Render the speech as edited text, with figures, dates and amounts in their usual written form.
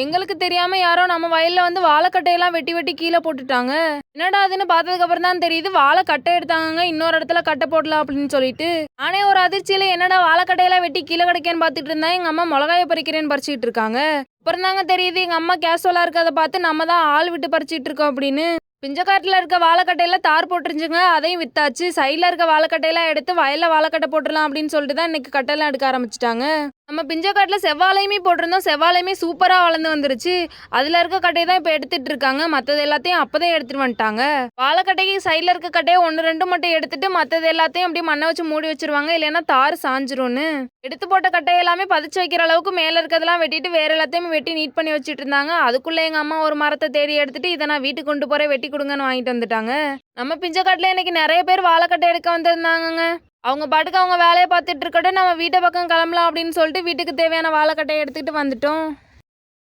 எங்களுக்கு தெரியாம யாரோ நம்ம வயல்ல வந்து வாழைக்கட்டையெல்லாம் வெட்டி வெட்டி கீழே போட்டுட்டாங்க. என்னடா அதுன்னு பார்த்ததுக்கு அப்புறம் தான் தெரியுது வாழை கட்டை எடுத்தாங்க, இன்னொரு இடத்துல கட்டை போடலாம் அப்படின்னு சொல்லிட்டு. நானே ஒரு அதிர்ச்சியில என்னடா வாழைக்கட்டையெல்லாம் வெட்டி கீழே கிடைக்கேன்னு பார்த்துட்டு இருந்தேன். எங்க அம்மா மிளகாய பறிக்கிறேன்னு பறிச்சுட்டு இருக்காங்க. அப்புறம் தாங்க தெரியுது எங்க அம்மா கேஷுவலா இருக்கிறத பார்த்து நம்ம தான் ஆள் விட்டு பறிச்சிட்டு இருக்கோம் அப்படின்னு. பிஞ்சக்காட்டில் இருக்க வாழைக்கட்டையில தார் போட்டுருச்சுங்க, அதையும் வித்தாச்சு. சைடில் இருக்க வாழைக்கட்டையெல்லாம் எடுத்து வயலில் வாழைக்கட்டை போட்டுடலாம் அப்படின்னு சொல்லிட்டு தான் இன்னைக்கு கட்டையெல்லாம் எடுக்க ஆரம்பிச்சிட்டாங்க. நம்ம பிஞ்சக்காட்டில் செவ்வாழையுமே போட்டிருந்தோம், செவ்வாழையுமே சூப்பராக வளர்ந்து வந்துருச்சு. அதில் இருக்க கட்டையை தான் இப்போ எடுத்துட்டு இருக்காங்க, மற்றது எல்லாத்தையும் அப்போதான் எடுத்துட்டு வந்துட்டாங்க. வாழைக்கட்டைக்கு சைடில் இருக்க கட்டையை 1-2 மட்டும் எடுத்துட்டு மற்றது எல்லாத்தையும் அப்படியே மண்ணை வச்சு மூடி வச்சிருவாங்க, இல்லைன்னா தார் சாஞ்சிரும்னு. எடுத்து போட்ட கட்டையை எல்லாமே பதிச்சு வைக்கிற அளவுக்கு மேலே இருக்கிறதெல்லாம் வெட்டிட்டு வேற எல்லாத்தையும் வெட்டி நீட் பண்ணி வச்சுட்டு இருந்தாங்க. அதுக்குள்ளே எங்கள் அம்மா ஒரு மரத்தை தேடி எடுத்துட்டு இதை நான் வீட்டுக்கு கொண்டு போகிறேன் வெட்டி கொடுங்கன்னு வாங்கிட்டு வந்துட்டாங்க. நம்ம பிஞ்சக்காட்டில் இன்னைக்கு நிறைய பேர் வாழைக்கட்டை எடுக்க வந்திருந்தாங்கங்க. அவங்க பாட்டுக்கு அவங்க வேலையை பார்த்துட்டு இருக்கட்டும், நம்ம வீட்டை பக்கம் கிளம்பலாம் அப்படின்னு சொல்லிட்டு வீட்டுக்கு தேவையான வாழைக்கட்டையை எடுத்துக்கிட்டு வந்துட்டோம்.